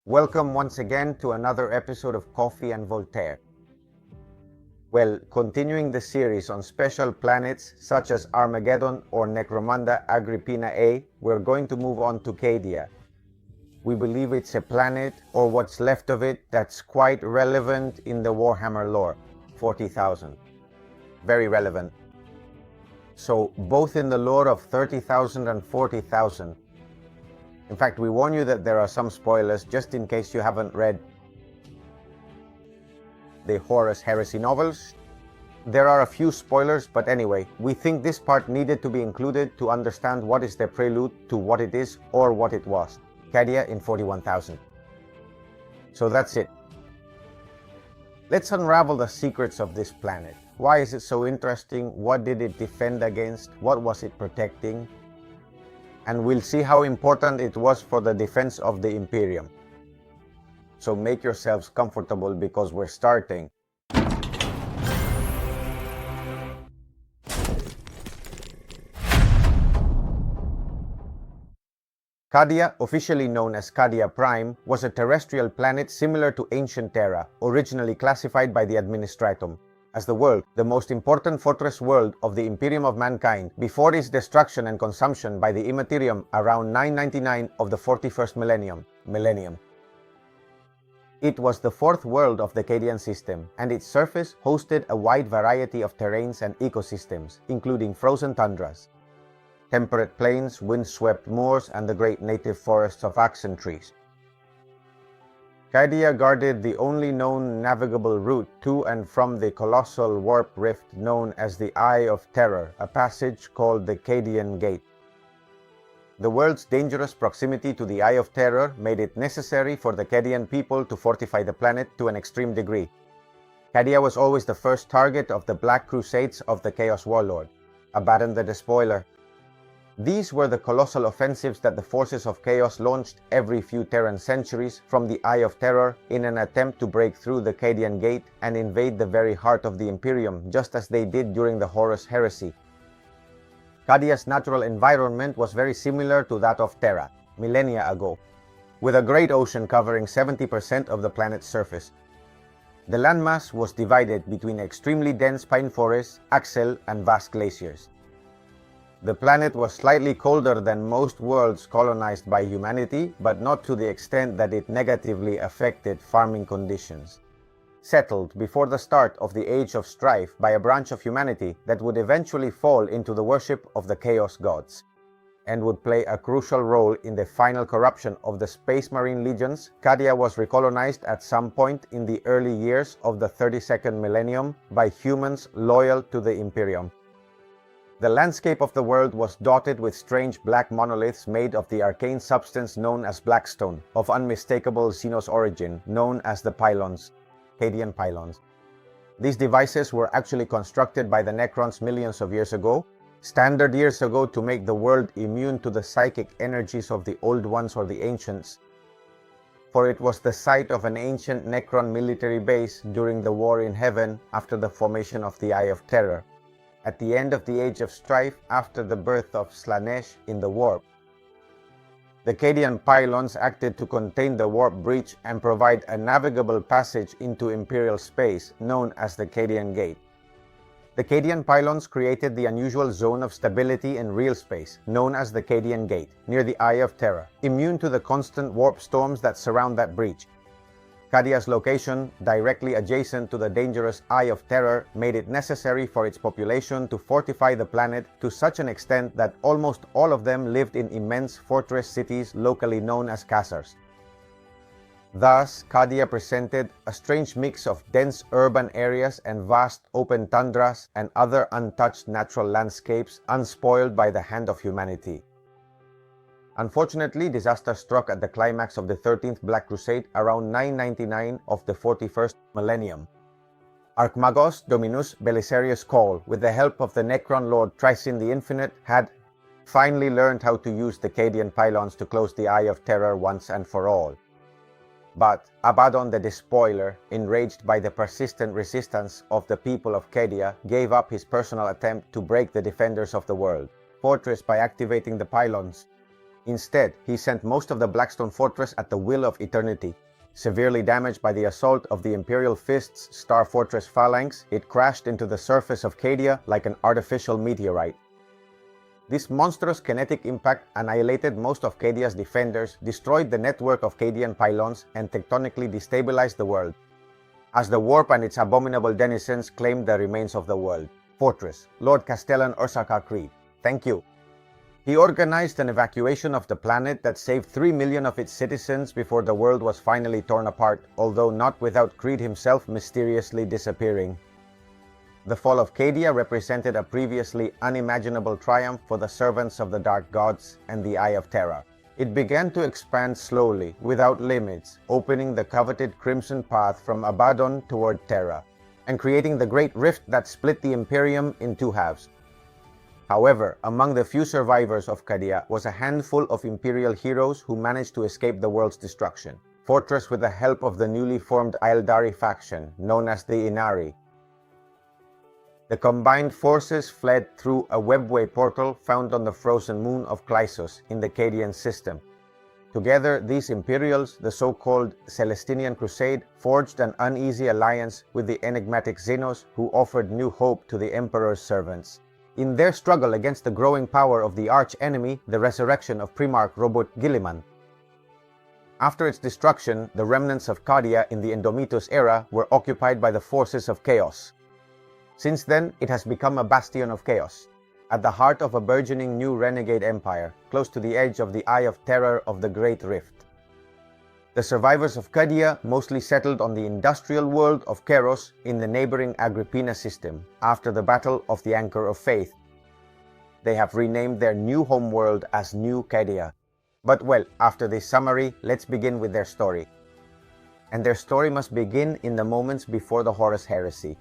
Welcome once again to another episode of Coffee and Voltaire. Well, continuing the series on special planets such as Armageddon or Necromunda Agrippina A, we're going to move on to Cadia. We believe it's a planet, or what's left of it, that's quite relevant in the Warhammer lore. 40,000. Very relevant. So, both in the lore of 30,000 and 40,000. In fact, we warn you that there are some spoilers just in case you haven't read the Horus Heresy novels. There are a few spoilers, but anyway, we think this part needed to be included to understand what is the prelude to what it is or what it was. Cadia in 41,000. So that's it. Let's unravel the secrets of this planet. Why is it so interesting? What did it defend against? What was it protecting? And we'll see how important it was for the defense of the Imperium. So make yourselves comfortable because we're starting. Cadia, officially known as Cadia Prime, was a terrestrial planet similar to ancient Terra, originally classified by the Administratum as the world, the most important fortress world of the Imperium of Mankind, before its destruction and consumption by the Immaterium around 999 of the 41st millennium. It was the fourth world of the Cadian system, and its surface hosted a wide variety of terrains and ecosystems, including frozen tundras, temperate plains, wind-swept moors, and the great native forests of axon trees. Cadia guarded the only known navigable route to and from the colossal warp rift known as the Eye of Terror, a passage called the Cadian Gate. The world's dangerous proximity to the Eye of Terror made it necessary for the Cadian people to fortify the planet to an extreme degree. Cadia was always the first target of the Black Crusades of the Chaos Warlord. Abaddon the Despoiler. These were the colossal offensives that the forces of Chaos launched every few Terran centuries from the Eye of Terror in an attempt to break through the Cadian Gate and invade the very heart of the Imperium, just as they did during the Horus Heresy. Cadia's natural environment was very similar to that of Terra, millennia ago, with a great ocean covering 70% of the planet's surface. The landmass was divided between extremely dense pine forests, axle, and vast glaciers. The planet was slightly colder than most worlds colonized by humanity, but not to the extent that it negatively affected farming conditions. Settled before the start of the Age of Strife by a branch of humanity that would eventually fall into the worship of the Chaos Gods, and would play a crucial role in the final corruption of the Space Marine Legions, Cadia was recolonized at some point in the early years of the 32nd millennium by humans loyal to the Imperium. The landscape of the world was dotted with strange black monoliths made of the arcane substance known as Blackstone, of unmistakable Xenos origin, known as the pylons, Cadian pylons. These devices were actually constructed by the Necrons millions of years ago, standard years ago, to make the world immune to the psychic energies of the Old Ones or the Ancients, for it was the site of an ancient Necron military base during the War in Heaven after the formation of the Eye of Terror, at the end of the Age of Strife after the birth of Slanesh in the warp. The Cadian pylons acted to contain the warp breach and provide a navigable passage into Imperial space known as the Cadian Gate. The Cadian pylons created the unusual zone of stability in real space known as the Cadian Gate, near the Eye of Terror, immune to the constant warp storms that surround that breach. Cadia's location, directly adjacent to the dangerous Eye of Terror, made it necessary for its population to fortify the planet to such an extent that almost all of them lived in immense fortress cities locally known as casars. Thus, Cadia presented a strange mix of dense urban areas and vast open tundras and other untouched natural landscapes unspoiled by the hand of humanity. Unfortunately, disaster struck at the climax of the 13th Black Crusade around 999 of the 41st millennium. Archmagos Dominus Belisarius Call, with the help of the Necron Lord Trisin the Infinite, had finally learned how to use the Cadian pylons to close the Eye of Terror once and for all. But Abaddon the Despoiler, enraged by the persistent resistance of the people of Cadia, gave up his personal attempt to break the defenders of the world fortress by activating the pylons. Instead, he sent most of the Blackstone Fortress at the will of eternity. Severely damaged by the assault of the Imperial Fist's Star Fortress phalanx, it crashed into the surface of Cadia like an artificial meteorite. This monstrous kinetic impact annihilated most of Cadia's defenders, destroyed the network of Cadian pylons, and tectonically destabilized the world. As the warp and its abominable denizens claimed the remains of the world. Fortress, Lord Castellan Ursaka Creed. Thank you. He organized an evacuation of the planet that saved 3 million of its citizens before the world was finally torn apart, although not without Creed himself mysteriously disappearing. The fall of Cadia represented a previously unimaginable triumph for the servants of the Dark Gods and the Eye of Terror. It began to expand slowly, without limits, opening the coveted Crimson Path from Abaddon toward Terra, and creating the Great Rift that split the Imperium in two halves. However, among the few survivors of Cadia was a handful of Imperial heroes who managed to escape the world's destruction. Fortress with the help of the newly formed Aeldari faction, known as the Inari. The combined forces fled through a webway portal found on the frozen moon of Clysos in the Cadian system. Together, these Imperials, the so-called Celestinian Crusade, forged an uneasy alliance with the enigmatic Xenos, who offered new hope to the Emperor's servants. In their struggle against the growing power of the arch-enemy, the resurrection of Primarch Robot Gilliman. After its destruction, the remnants of Cadia in the Indomitus era were occupied by the forces of Chaos. Since then, it has become a bastion of chaos, at the heart of a burgeoning new renegade empire, close to the edge of the Eye of Terror of the Great Rift. The survivors of Cadia mostly settled on the industrial world of Keros in the neighboring Agrippina system after the Battle of the Anchor of Faith. They have renamed their new homeworld as New Cadia. But well, after this summary, let's begin with their story. And their story must begin in the moments before the Horus Heresy.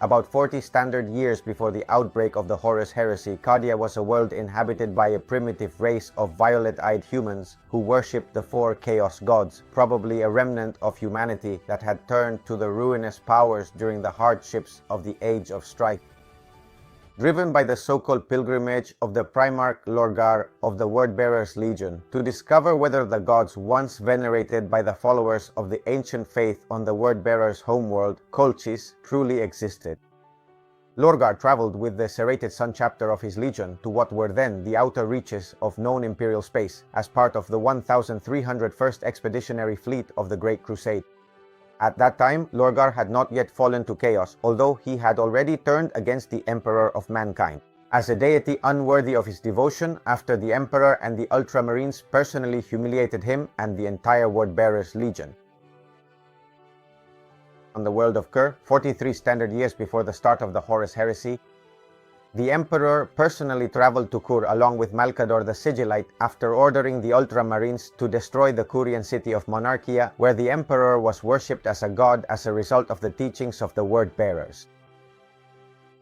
About 40 standard years before the outbreak of the Horus Heresy, Cadia was a world inhabited by a primitive race of violet-eyed humans who worshipped the four Chaos Gods, probably a remnant of humanity that had turned to the ruinous powers during the hardships of the Age of Strife. Driven by the so-called pilgrimage of the Primarch Lorgar of the Wordbearers Legion to discover whether the gods once venerated by the followers of the ancient faith on the Wordbearers' homeworld, Colchis, truly existed. Lorgar traveled with the serrated sun chapter of his legion to what were then the outer reaches of known imperial space as part of the 1,301st Expeditionary Fleet of the Great Crusade. At that time, Lorgar had not yet fallen to chaos, although he had already turned against the Emperor of Mankind, as a deity unworthy of his devotion after the Emperor and the Ultramarines personally humiliated him and the entire Wordbearers Legion. On the world of Kur, 43 standard years before the start of the Horus Heresy, the Emperor personally traveled to Kur along with Malcador the Sigillite after ordering the Ultramarines to destroy the Kurian city of Monarchia, where the Emperor was worshipped as a god as a result of the teachings of the Word-Bearers.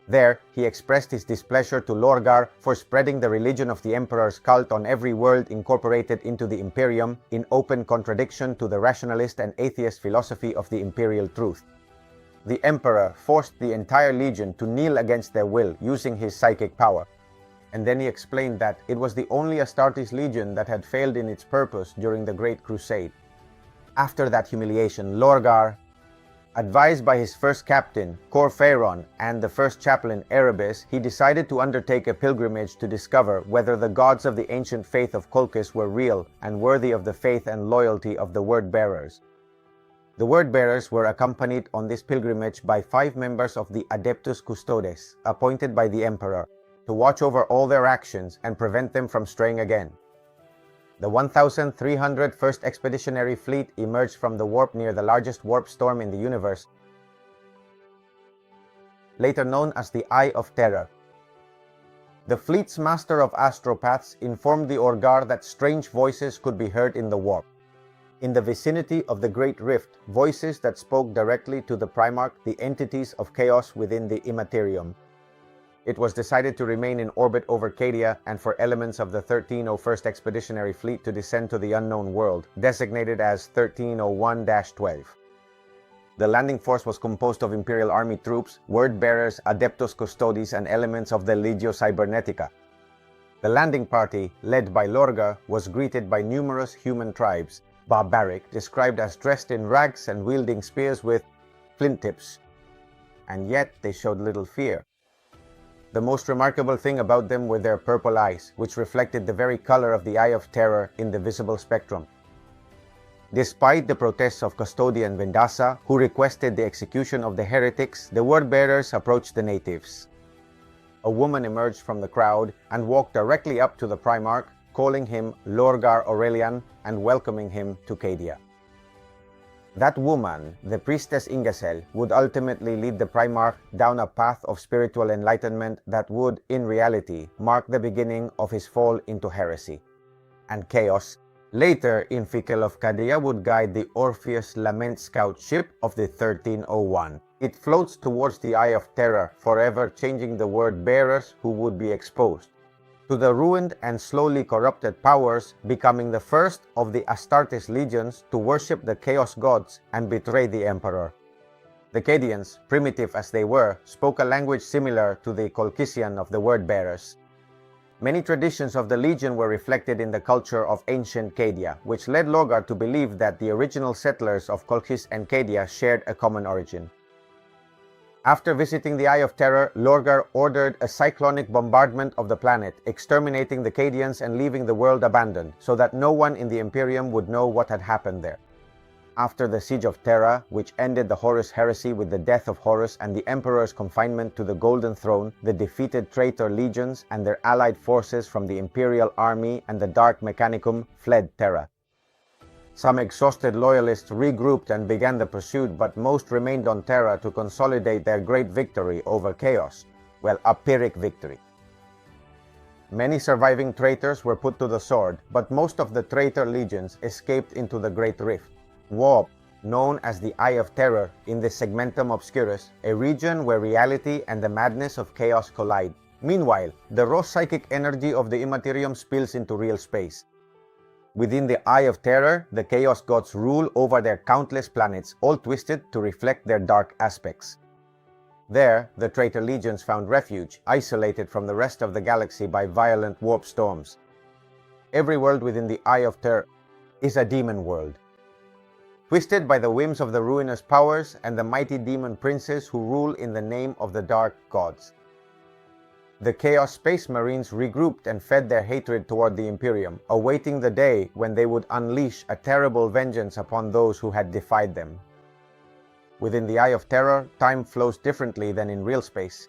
There, he expressed his displeasure to Lorgar for spreading the religion of the Emperor's cult on every world incorporated into the Imperium, in open contradiction to the rationalist and atheist philosophy of the Imperial Truth. The Emperor forced the entire legion to kneel against their will using his psychic power, and then he explained that it was the only Astartes legion that had failed in its purpose during the Great Crusade. After that humiliation, Lorgar, advised by his first captain, Cor Pharaon, and the first chaplain, Erebus, he decided to undertake a pilgrimage to discover whether the gods of the ancient faith of Colchis were real and worthy of the faith and loyalty of the Word-Bearers. The Word-Bearers were accompanied on this pilgrimage by 5 members of the Adeptus Custodes, appointed by the Emperor, to watch over all their actions and prevent them from straying again. The 1,301st Expeditionary Fleet emerged from the warp near the largest warp storm in the universe, later known as the Eye of Terror. The fleet's master of astropaths informed the Orgar that strange voices could be heard in the warp. In the vicinity of the Great Rift, voices that spoke directly to the Primarch, the entities of chaos within the Immaterium. It was decided to remain in orbit over Cadia and for elements of the 1301st Expeditionary Fleet to descend to the unknown world, designated as 1301-12. The landing force was composed of Imperial Army troops, Word-Bearers, Adeptus Custodes, and elements of the Legio Cybernetica. The landing party, led by Lorgar, was greeted by numerous human tribes, barbaric, described as dressed in rags and wielding spears with flint tips. And yet they showed little fear. The most remarkable thing about them were their purple eyes, which reflected the very color of the Eye of Terror in the visible spectrum. Despite the protests of Custodian Vendasa, who requested the execution of the heretics, the word-bearers approached the natives. A woman emerged from the crowd and walked directly up to the Primarch, calling him Lorgar Aurelian and welcoming him to Cadia. That woman, the priestess Ingasel, would ultimately lead the Primarch down a path of spiritual enlightenment that would, in reality, mark the beginning of his fall into heresy and chaos. Later, Infikel of Cadia would guide the Orpheus Lament scout ship of the 1301. It floats towards the Eye of Terror, forever changing the word-bearers who would be exposed to the ruined and slowly corrupted powers, becoming the first of the Astartes legions to worship the Chaos gods and betray the Emperor. The Cadians, primitive as they were, spoke a language similar to the Colchisian of the word-bearers. Many traditions of the legion were reflected in the culture of ancient Cadia, which led Lorgar to believe that the original settlers of Colchis and Cadia shared a common origin. After visiting the Eye of Terror, Lorgar ordered a cyclonic bombardment of the planet, exterminating the Cadians and leaving the world abandoned, so that no one in the Imperium would know what had happened there. After the Siege of Terra, which ended the Horus heresy with the death of Horus and the Emperor's confinement to the Golden Throne, the defeated traitor legions and their allied forces from the Imperial Army and the Dark Mechanicum fled Terra. Some exhausted loyalists regrouped and began the pursuit, but most remained on Terra to consolidate their great victory over Chaos. Well, a Pyrrhic victory. Many surviving traitors were put to the sword, but most of the traitor legions escaped into the Great Rift, warp, known as the Eye of Terror, in the Segmentum Obscurus, a region where reality and the madness of chaos collide. Meanwhile, the raw psychic energy of the Immaterium spills into real space. Within the Eye of Terror, the Chaos Gods rule over their countless planets, all twisted to reflect their dark aspects. There, the traitor legions found refuge, isolated from the rest of the galaxy by violent warp storms. Every world within the Eye of Terror is a demon world, twisted by the whims of the ruinous powers and the mighty demon princes who rule in the name of the Dark Gods. The Chaos Space Marines regrouped and fed their hatred toward the Imperium, awaiting the day when they would unleash a terrible vengeance upon those who had defied them. Within the Eye of Terror, time flows differently than in real space.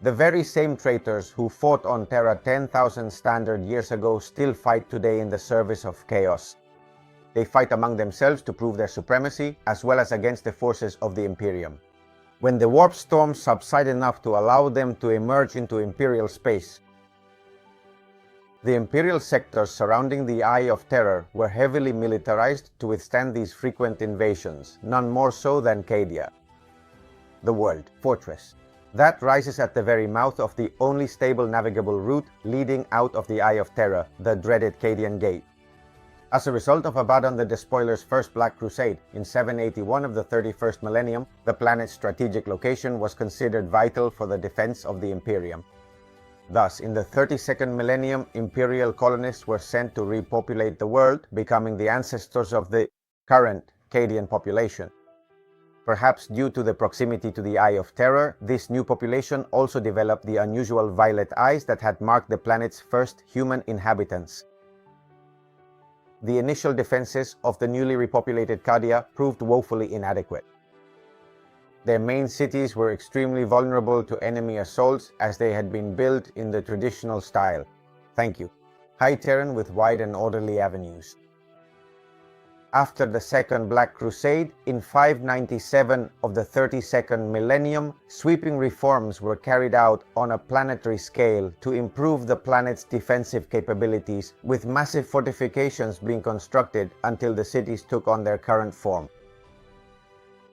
The very same traitors who fought on Terra 10,000 standard years ago still fight today in the service of Chaos. They fight among themselves to prove their supremacy, as well as against the forces of the Imperium. When the warp storms subside enough to allow them to emerge into Imperial space, the Imperial sectors surrounding the Eye of Terror were heavily militarized to withstand these frequent invasions, none more so than Cadia, the world fortress. That rises at the very mouth of the only stable navigable route leading out of the Eye of Terror, the dreaded Cadian Gate. As a result of Abaddon the Despoiler's first Black Crusade in 781 of the 31st millennium, the planet's strategic location was considered vital for the defense of the Imperium. Thus, in the 32nd millennium, Imperial colonists were sent to repopulate the world, becoming the ancestors of the current Cadian population. Perhaps due to the proximity to the Eye of Terror, this new population also developed the unusual violet eyes that had marked the planet's first human inhabitants. The initial defenses of the newly repopulated Cadia proved woefully inadequate. Their main cities were extremely vulnerable to enemy assaults as they had been built in the traditional style. Thank you. High terrain with wide and orderly avenues. After the Second Black Crusade, in 597 of the 32nd millennium, sweeping reforms were carried out on a planetary scale to improve the planet's defensive capabilities, with massive fortifications being constructed until the cities took on their current form.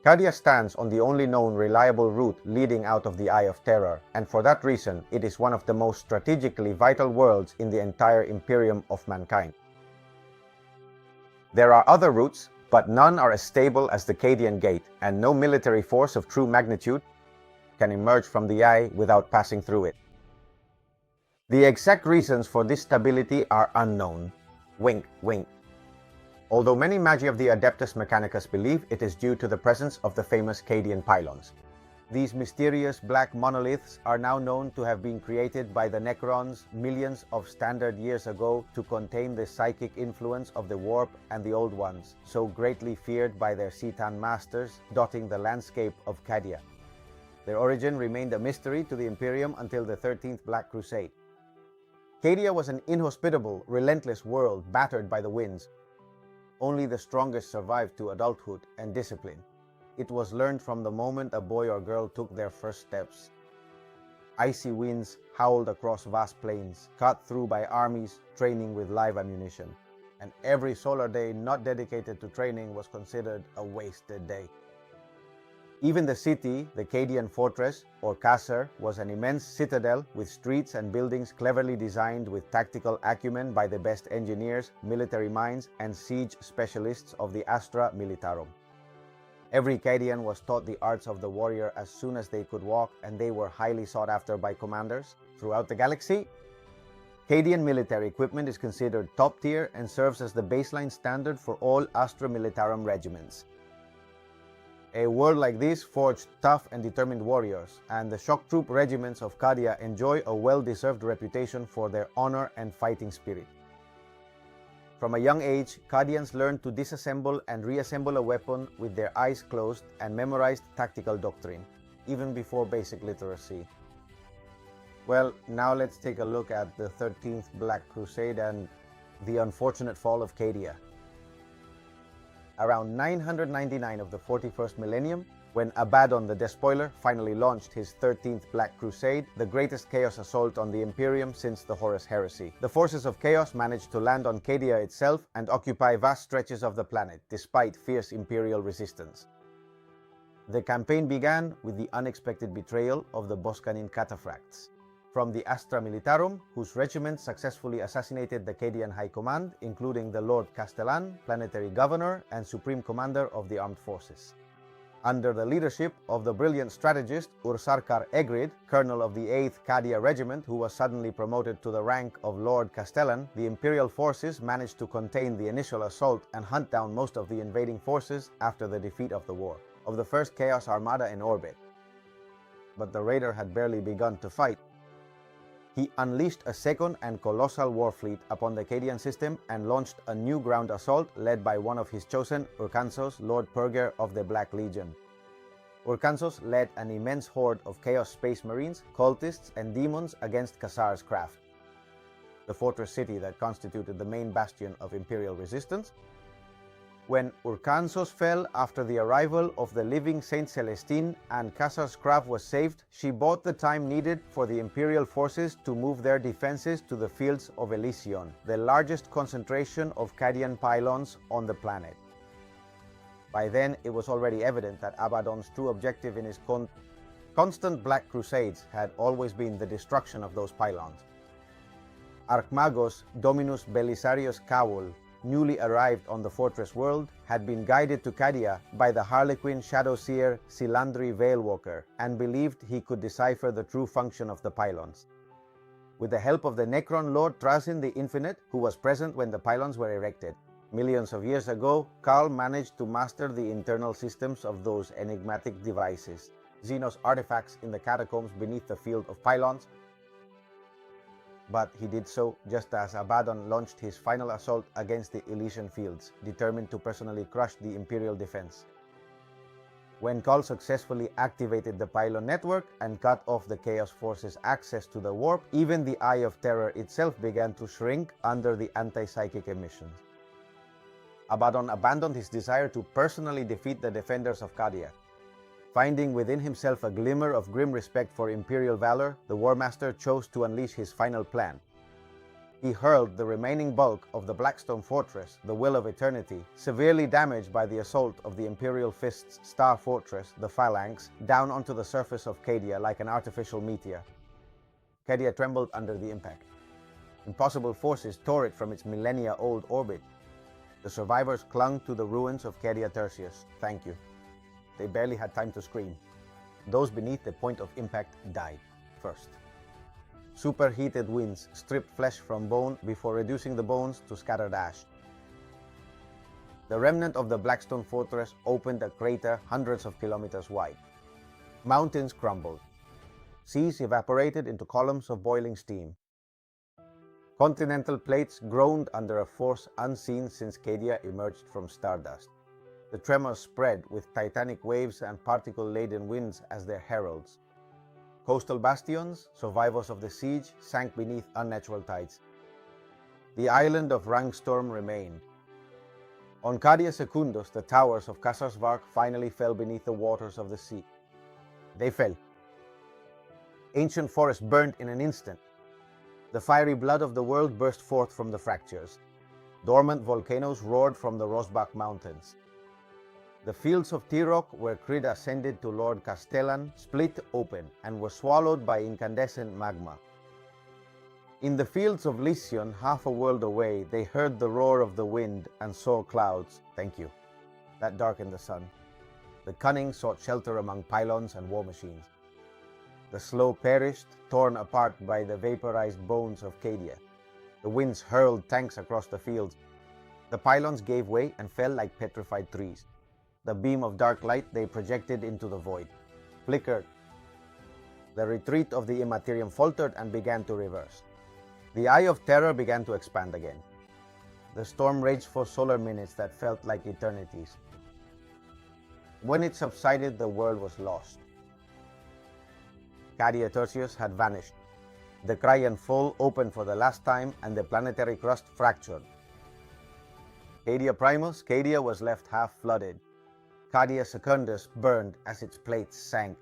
Cadia stands on the only known reliable route leading out of the Eye of Terror, and for that reason, it is one of the most strategically vital worlds in the entire Imperium of mankind. There are other routes, but none are as stable as the Cadian Gate, and no military force of true magnitude can emerge from the Eye without passing through it. The exact reasons for this stability are unknown. Wink, wink. Although many Magi of the Adeptus Mechanicus believe it is due to the presence of the famous Cadian pylons. These mysterious black monoliths are now known to have been created by the Necrons millions of standard years ago to contain the psychic influence of the Warp and the Old Ones, so greatly feared by their Citan masters, dotting the landscape of Cadia. Their origin remained a mystery to the Imperium until the 13th Black Crusade. Cadia was an inhospitable, relentless world battered by the winds. Only the strongest survived to adulthood and discipline. It was learned from the moment a boy or girl took their first steps. Icy winds howled across vast plains, cut through by armies training with live ammunition, and every solar day not dedicated to training was considered a wasted day. Even the city, the Cadian fortress, or Casser, was an immense citadel with streets and buildings cleverly designed with tactical acumen by the best engineers, military minds, and siege specialists of the Astra Militarum. Every Cadian was taught the arts of the warrior as soon as they could walk, and they were highly sought after by commanders throughout the galaxy. Cadian military equipment is considered top tier and serves as the baseline standard for all Astra Militarum regiments. A world like this forged tough and determined warriors, and the shock troop regiments of Cadia enjoy a well-deserved reputation for their honor and fighting spirit. From a young age, Cadians learned to disassemble and reassemble a weapon with their eyes closed and memorized tactical doctrine, even before basic literacy. Well, now let's take a look at the 13th Black Crusade and the unfortunate fall of Cadia. Around 999 of the 41st millennium, when Abaddon the Despoiler finally launched his 13th Black Crusade, the greatest chaos assault on the Imperium since the Horus Heresy. The forces of chaos managed to land on Cadia itself and occupy vast stretches of the planet, despite fierce Imperial resistance. The campaign began with the unexpected betrayal of the Boscanin Cataphracts from the Astra Militarum, whose regiment successfully assassinated the Cadian High Command, including the Lord Castellan, Planetary Governor, and Supreme Commander of the Armed Forces. Under the leadership of the brilliant strategist Ursarkar Egrid, colonel of the 8th Cadia Regiment, who was suddenly promoted to the rank of Lord Castellan, the Imperial forces managed to contain the initial assault and hunt down most of the invading forces after the defeat of the war, of the first Chaos Armada in orbit. But the raider had barely begun to fight. He unleashed a second and colossal war fleet upon the Cadian system and launched a new ground assault led by one of his chosen, Urkansos, Lord Purger of the Black Legion. Urkansos led an immense horde of Chaos Space Marines, cultists, and demons against Kassar's craft, the fortress city that constituted the main bastion of Imperial resistance. When Urkansos fell after the arrival of the living Saint Celestine and Kassar's craft was saved, she bought the time needed for the Imperial forces to move their defenses to the fields of Elysion, the largest concentration of Cadian pylons on the planet. By then, it was already evident that Abaddon's true objective in his constant Black Crusades had always been the destruction of those pylons. Archmagos Dominus Belisarius Cavul, newly arrived on the fortress world, had been guided to Cadia by the Harlequin Shadowseer Silandri Veilwalker and believed he could decipher the true function of the pylons. With the help of the Necron Lord Trazyn the Infinite, who was present when the pylons were erected, millions of years ago, Karl managed to master the internal systems of those enigmatic devices, Xenos artifacts in the catacombs beneath the field of pylons. But he did so just as Abaddon launched his final assault against the Elysian fields, determined to personally crush the Imperial defense. When Karl successfully activated the pylon network and cut off the Chaos Force's access to the warp, even the Eye of Terror itself began to shrink under the anti-psychic emissions. Abaddon abandoned his desire to personally defeat the defenders of Cadia. Finding within himself a glimmer of grim respect for Imperial valor, the War Master chose to unleash his final plan. He hurled the remaining bulk of the Blackstone Fortress, the Will of Eternity, severely damaged by the assault of the Imperial Fist's Star Fortress, the Phalanx, down onto the surface of Cadia like an artificial meteor. Cadia trembled under the impact. Impossible forces tore it from its millennia-old orbit. The survivors clung to the ruins of Cadia Tertius. Thank you. They barely had time to scream. Those beneath the point of impact died first. Superheated winds stripped flesh from bone before reducing the bones to scattered ash. The remnant of the Blackstone fortress opened a crater hundreds of kilometers wide. Mountains crumbled. Seas evaporated into columns of boiling steam. Continental plates groaned under a force unseen since Cadia emerged from stardust. The tremors spread with titanic waves and particle-laden winds as their heralds. Coastal bastions, survivors of the siege, sank beneath unnatural tides. The island of Rangstorm remained. On Cadia Secundus, the towers of Kasarsvark finally fell beneath the waters of the sea. They fell. Ancient forests burned in an instant. The fiery blood of the world burst forth from the fractures. Dormant volcanoes roared from the Rosbach Mountains. The fields of Tirok, where Crid ascended to Lord Castellan, split open and were swallowed by incandescent magma. In the fields of Lysion, half a world away, they heard the roar of the wind and saw clouds, thank you, that darkened the sun. The cunning sought shelter among pylons and war machines. The slow perished, torn apart by the vaporized bones of Cadia. The winds hurled tanks across the fields. The pylons gave way and fell like petrified trees. The beam of dark light they projected into the void flickered. The retreat of the Immaterium faltered and began to reverse. The Eye of Terror began to expand again. The storm raged for solar minutes that felt like eternities. When it subsided, the world was lost. Cadia Tertius had vanished. The Cryan Fall opened for the last time and the planetary crust fractured. Cadia Primus, Cadia was left half flooded. Cadia Secundus burned as its plates sank.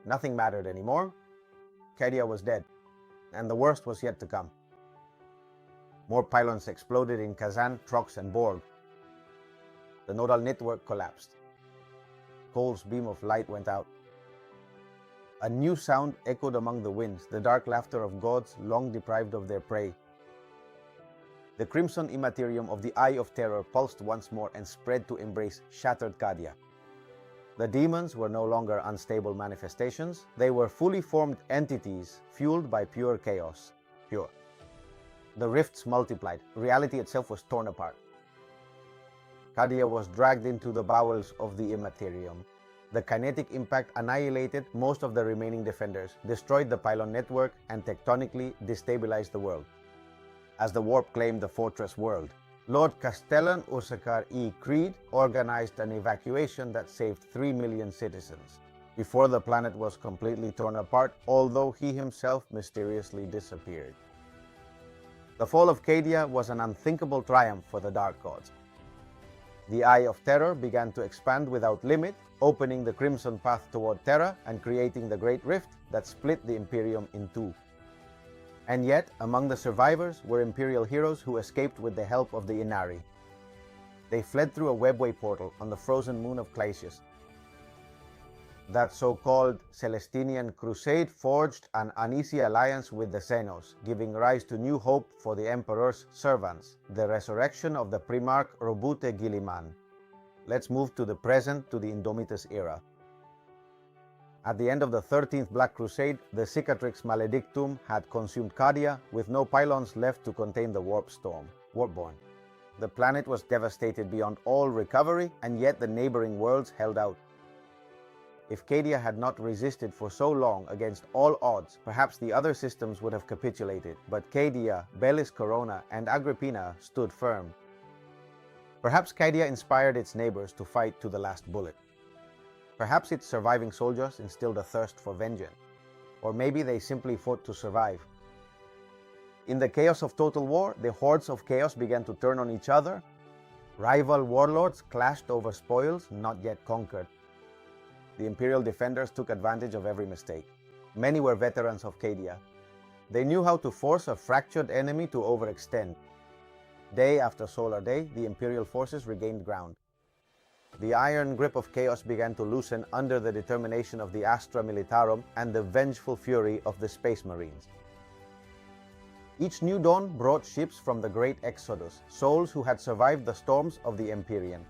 Nothing mattered anymore. Cadia was dead, and the worst was yet to come. More pylons exploded in Kazan, Trox, and Borg. The nodal network collapsed. Cole's beam of light went out. A new sound echoed among the winds, the dark laughter of gods long deprived of their prey. The crimson immaterium of the Eye of Terror pulsed once more and spread to embrace shattered Cadia. The demons were no longer unstable manifestations, they were fully formed entities fueled by pure chaos. Pure. The rifts multiplied, reality itself was torn apart. Cadia was dragged into the bowels of the immaterium. The kinetic impact annihilated most of the remaining defenders, destroyed the pylon network, and tectonically destabilized the world. As the warp claimed the fortress world, Lord Castellan Ursakar E. Creed organized an evacuation that saved 3 million citizens, before the planet was completely torn apart, although he himself mysteriously disappeared. The fall of Cadia was an unthinkable triumph for the Dark Gods. The Eye of Terror began to expand without limit, opening the crimson path toward Terra and creating the Great Rift that split the Imperium in two. And yet, among the survivors were Imperial heroes who escaped with the help of the Inari. They fled through a webway portal on the frozen moon of Clasius. That so-called Celestinian crusade forged an uneasy alliance with the Xenos, giving rise to new hope for the Emperor's servants, the resurrection of the Primarch Robute Gilliman. Let's move to the present, to the Indomitus era. At the end of the 13th Black Crusade, the Cicatrix Maledictum had consumed Cadia, with no pylons left to contain the warp storm, Warpborn. The planet was devastated beyond all recovery, and yet the neighboring worlds held out. If Cadia had not resisted for so long against all odds, perhaps the other systems would have capitulated, but Cadia, Bellis Corona, and Agrippina stood firm. Perhaps Cadia inspired its neighbors to fight to the last bullet. Perhaps its surviving soldiers instilled a thirst for vengeance, or maybe they simply fought to survive. In the chaos of total war, the hordes of chaos began to turn on each other. Rival warlords clashed over spoils not yet conquered. The Imperial defenders took advantage of every mistake. Many were veterans of Cadia. They knew how to force a fractured enemy to overextend. Day after solar day, the Imperial forces regained ground. The iron grip of chaos began to loosen under the determination of the Astra Militarum and the vengeful fury of the Space Marines. Each new dawn brought ships from the Great Exodus, souls who had survived the storms of the Empyrean.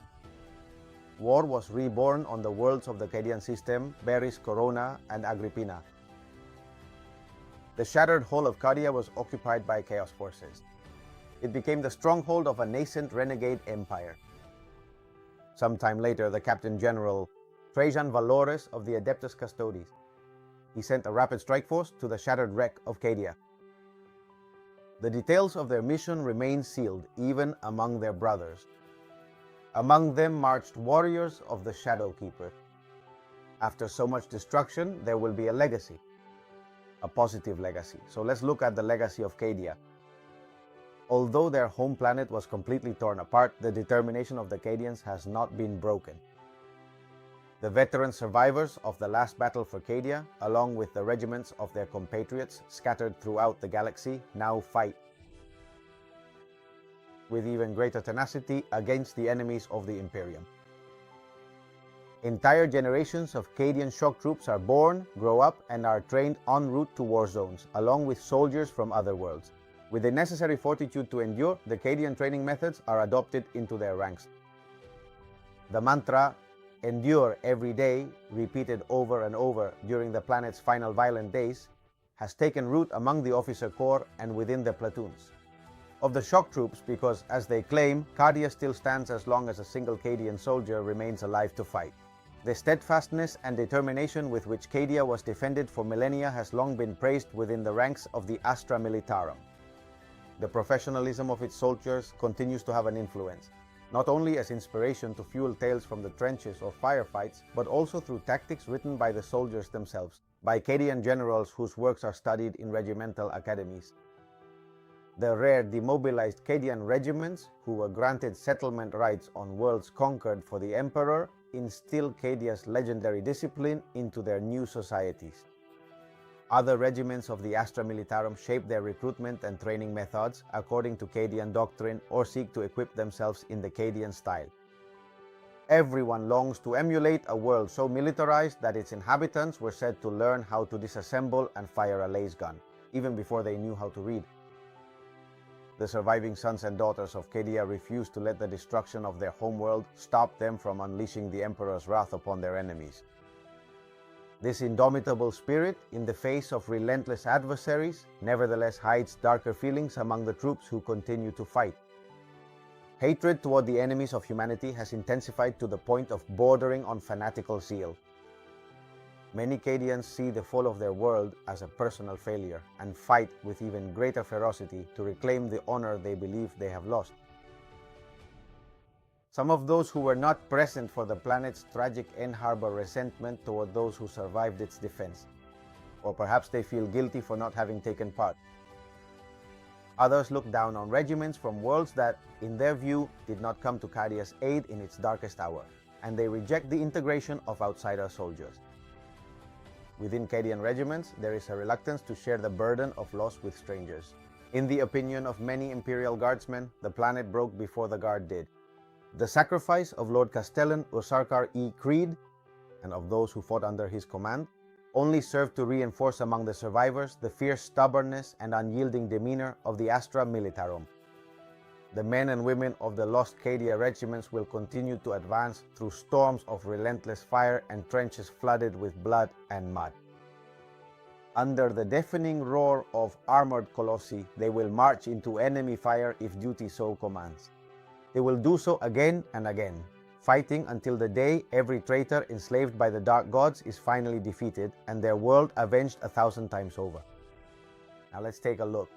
War was reborn on the worlds of the Cadian system, Beris, Corona, and Agrippina. The shattered hull of Cadia was occupied by Chaos forces. It became the stronghold of a nascent renegade empire. Sometime later, the Captain General Trajan Valores of the Adeptus Custodes. He sent a rapid strike force to the shattered wreck of Cadia. The details of their mission remain sealed, even among their brothers. Among them marched warriors of the Shadow Keeper. After so much destruction, there will be a legacy. A positive legacy. So let's look at the legacy of Cadia. Although their home planet was completely torn apart, the determination of the Cadians has not been broken. The veteran survivors of the last battle for Cadia, along with the regiments of their compatriots scattered throughout the galaxy, now fight with even greater tenacity against the enemies of the Imperium. Entire generations of Cadian shock troops are born, grow up, and are trained en route to war zones, along with soldiers from other worlds. With the necessary fortitude to endure, the Cadian training methods are adopted into their ranks. The mantra, "Endure every day," repeated over and over during the planet's final violent days, has taken root among the officer corps and within the platoons of the shock troops because, as they claim, Cadia still stands as long as a single Cadian soldier remains alive to fight. The steadfastness and determination with which Cadia was defended for millennia has long been praised within the ranks of the Astra Militarum. The professionalism of its soldiers continues to have an influence, not only as inspiration to fuel tales from the trenches or firefights, but also through tactics written by the soldiers themselves, by Cadian generals whose works are studied in regimental academies. The rare demobilized Cadian regiments, who were granted settlement rights on worlds conquered for the Emperor, instill Cadia's legendary discipline into their new societies. Other regiments of the Astra Militarum shape their recruitment and training methods according to Cadian doctrine or seek to equip themselves in the Cadian style. Everyone longs to emulate a world so militarized that its inhabitants were said to learn how to disassemble and fire a laser gun, even before they knew how to read. The surviving sons and daughters of Cadia refused to let the destruction of their homeworld stop them from unleashing the Emperor's wrath upon their enemies. This indomitable spirit, in the face of relentless adversaries, nevertheless hides darker feelings among the troops who continue to fight. Hatred toward the enemies of humanity has intensified to the point of bordering on fanatical zeal. Many Cadians see the fall of their world as a personal failure and fight with even greater ferocity to reclaim the honor they believe they have lost. Some of those who were not present for the planet's tragic end harbor resentment toward those who survived its defense, or perhaps they feel guilty for not having taken part. Others look down on regiments from worlds that, in their view, did not come to Cadia's aid in its darkest hour, and they reject the integration of outsider soldiers. Within Cadian regiments, there is a reluctance to share the burden of loss with strangers. In the opinion of many Imperial Guardsmen, the planet broke before the Guard did. The sacrifice of Lord Castellan Usarkar E. Creed, and of those who fought under his command, only served to reinforce among the survivors the fierce stubbornness and unyielding demeanor of the Astra Militarum. The men and women of the lost Cadia regiments will continue to advance through storms of relentless fire and trenches flooded with blood and mud. Under the deafening roar of armored colossi, they will march into enemy fire if duty so commands. They will do so again and again, fighting until the day every traitor enslaved by the dark gods is finally defeated and their world avenged 1,000 times over. Now let's take a look.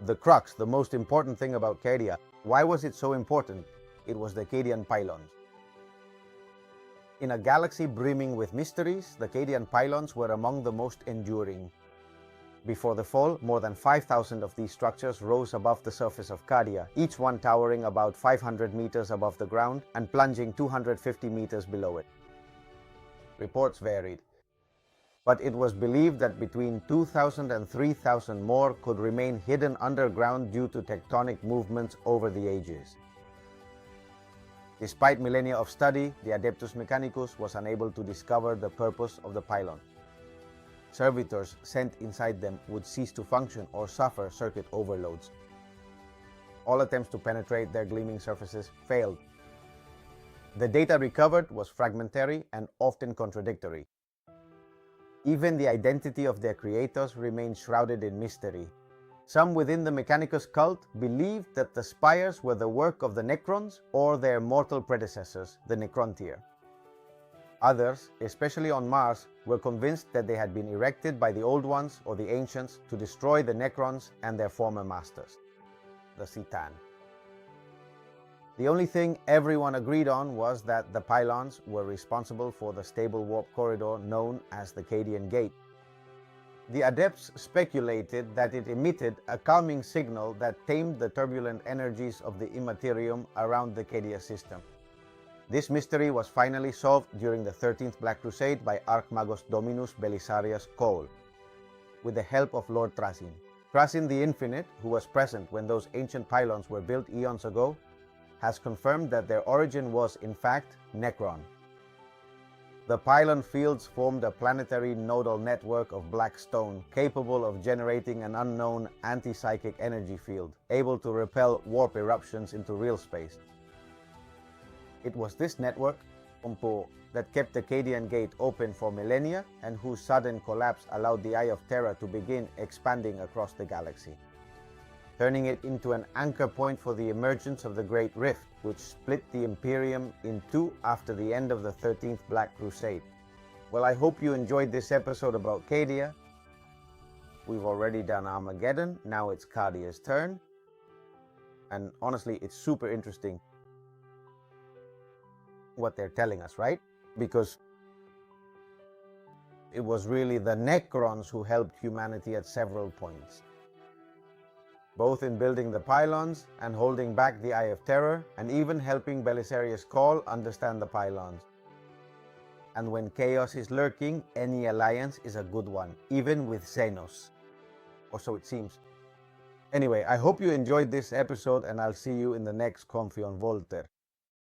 The crux, the most important thing about Cadia. Why was it so important? It was the Cadian pylons. In a galaxy brimming with mysteries, the Cadian pylons were among the most enduring. Before the fall, more than 5,000 of these structures rose above the surface of Cadia, each one towering about 500 meters above the ground and plunging 250 meters below it. Reports varied, but it was believed that between 2,000 and 3,000 more could remain hidden underground due to tectonic movements over the ages. Despite millennia of study, the Adeptus Mechanicus was unable to discover the purpose of the pylon. Servitors sent inside them would cease to function or suffer circuit overloads. All attempts to penetrate their gleaming surfaces failed. The data recovered was fragmentary and often contradictory. Even the identity of their creators remains shrouded in mystery. Some within the Mechanicus cult believed that the spires were the work of the Necrons or their mortal predecessors, the Necrontyr. Others, especially on Mars, were convinced that they had been erected by the Old Ones or the Ancients to destroy the Necrons and their former masters, the Citan. The only thing everyone agreed on was that the pylons were responsible for the stable warp corridor known as the Cadian Gate. The adepts speculated that it emitted a calming signal that tamed the turbulent energies of the Immaterium around the Cadia system. This mystery was finally solved during the 13th Black Crusade by Archmagos Dominus Belisarius Cole, with the help of Lord Trasin. Trasin the Infinite, who was present when those ancient pylons were built eons ago, has confirmed that their origin was, in fact, Necron. The pylon fields formed a planetary nodal network of black stone capable of generating an unknown anti-psychic energy field, able to repel warp eruptions into real space. It was this network, that kept the Cadian Gate open for millennia and whose sudden collapse allowed the Eye of Terror to begin expanding across the galaxy, turning it into an anchor point for the emergence of the Great Rift, which split the Imperium in two after the end of the 13th Black Crusade. Well, I hope you enjoyed this episode about Cadia. We've already done Armageddon, now it's Cadia's turn. And honestly, it's super interesting what they're telling us, right? Because it was really the Necrons who helped humanity at several points, both in building the pylons and holding back the Eye of Terror, and even helping Belisarius Cawl understand the pylons. And when chaos is lurking, any alliance is a good one, even with Xenos. Or so it seems. Anyway, I hope you enjoyed this episode, and I'll see you in the next Confi on Volter.